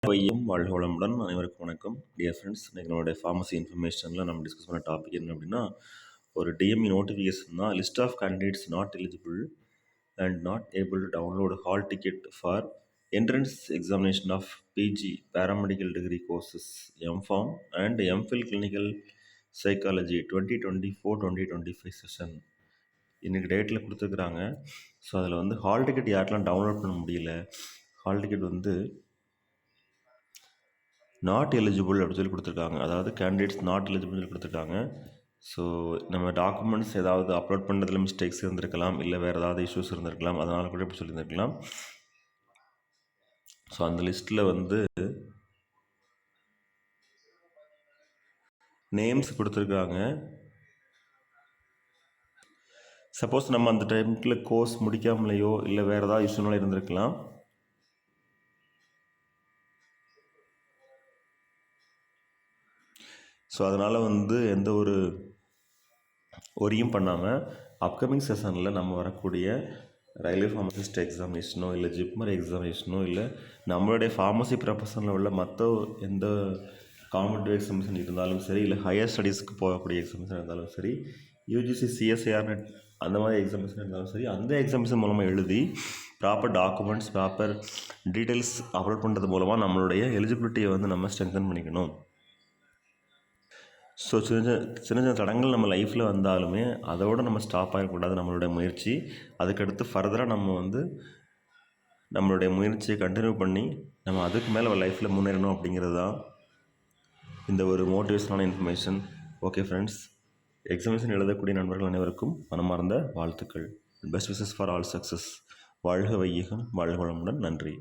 வையும் வாழ்க வளமுடன். அனைவருக்கும் வணக்கம். டியர் ஃப்ரெண்ட்ஸ், இன்றைக்கி நம்மளுடைய ஃபார்மசி இன்ஃபர்மேஷனில் நம்ம டிஸ்கஸ் பண்ண டாபிக் என்ன அப்படின்னா, ஒரு டிஎம்இ நோட்டிஃபிகேஷன் தான். List of candidates not eligible and not able to download hall ticket for entrance examination of PG paramedical degree courses MPharm and MPhil clinical psychology 2024-2025 session இன்றைக்கி டேட்டில் கொடுத்துருக்குறாங்க. So அதில் வந்து ஹால் டிக்கெட் யாருக்கெல்லாம் download பண்ண முடியல, hall ticket வந்து not eligible அப்படின்னு சொல்லி கொடுத்துருக்காங்க. அதாவது கேண்டிடேட்ஸ் நாட் எலிஜிபிள் சொல்லி கொடுத்துருக்காங்க. ஸோ நம்ம டாக்குமெண்ட்ஸ் ஏதாவது அப்லோட் பண்ணுறதுல மிஸ்டேக்ஸ் இருந்திருக்கலாம், இல்லை வேறு ஏதாவது இஷ்யூஸ் இருந்திருக்கலாம், அதனால் கூட இப்படி சொல்லியிருந்திருக்கலாம். ஸோ அந்த லிஸ்ட்டில் வந்து நேம்ஸ் கொடுத்துருக்காங்க. சப்போஸ் நம்ம அந்த டைமில் கோர்ஸ் முடிக்காமலையோ இல்லை வேறு ஏதாவது இஷ்யூனால இருந்திருக்கலாம். ஸோ அதனால் வந்து எந்த ஒரு ஒரியும் பண்ணாமல் அப்கமிங் செஷனில் நம்ம வரக்கூடிய ரயில்வே ஃபார்மசிஸ்ட் எக்ஸாமினேஷனோ இல்லை ஜிப்மர் எக்ஸாமினேஷனோ இல்லை நம்மளுடைய ஃபார்மசி ப்ரொஃபஷனில் உள்ள மற்ற எந்த காம்படிட்டிவ் எக்ஸாமினேஷன் இருந்தாலும் சரி, இல்லை ஹையர் ஸ்டடீஸ்க்கு போகக்கூடிய எக்ஸாமினேஷன் இருந்தாலும் சரி, யூஜிசி சிஎஸ்ஐஆர் நெட் அந்த மாதிரி எக்ஸாமினேஷன் இருந்தாலும் சரி, அந்த எக்ஸாமினேஷன் மூலமாக எழுதி proper documents proper details upload பண்ணுறது மூலமாக நம்மளுடைய எலிஜிபிலிட்டியை வந்து நம்ம ஸ்ட்ரென்தன் பண்ணிக்கணும். ஸோ சின்ன சின்ன தடங்கள் நம்ம லைஃப்பில் வந்தாலுமே அதோடு நம்ம ஸ்டாப் ஆகக்கூடாது நம்மளுடைய முயற்சி. அதுக்கடுத்து ஃபர்தராக நம்ம வந்து நம்மளுடைய முயற்சியை கண்டினியூ பண்ணி நம்ம அதுக்கு மேலே லைஃப்பில் முன்னேறணும் அப்படிங்கிறது தான் இந்த ஒரு மோட்டிவேஷனான இன்ஃபர்மேஷன். ஓகே ஃப்ரெண்ட்ஸ், எக்ஸாமினேஷன் எழுதக்கூடிய நண்பர்கள் அனைவருக்கும் மனமார்ந்த வாழ்த்துக்கள். Best wishes for all success. வாழ்க வையகம், வாழ்க வளமுடன். நன்றி.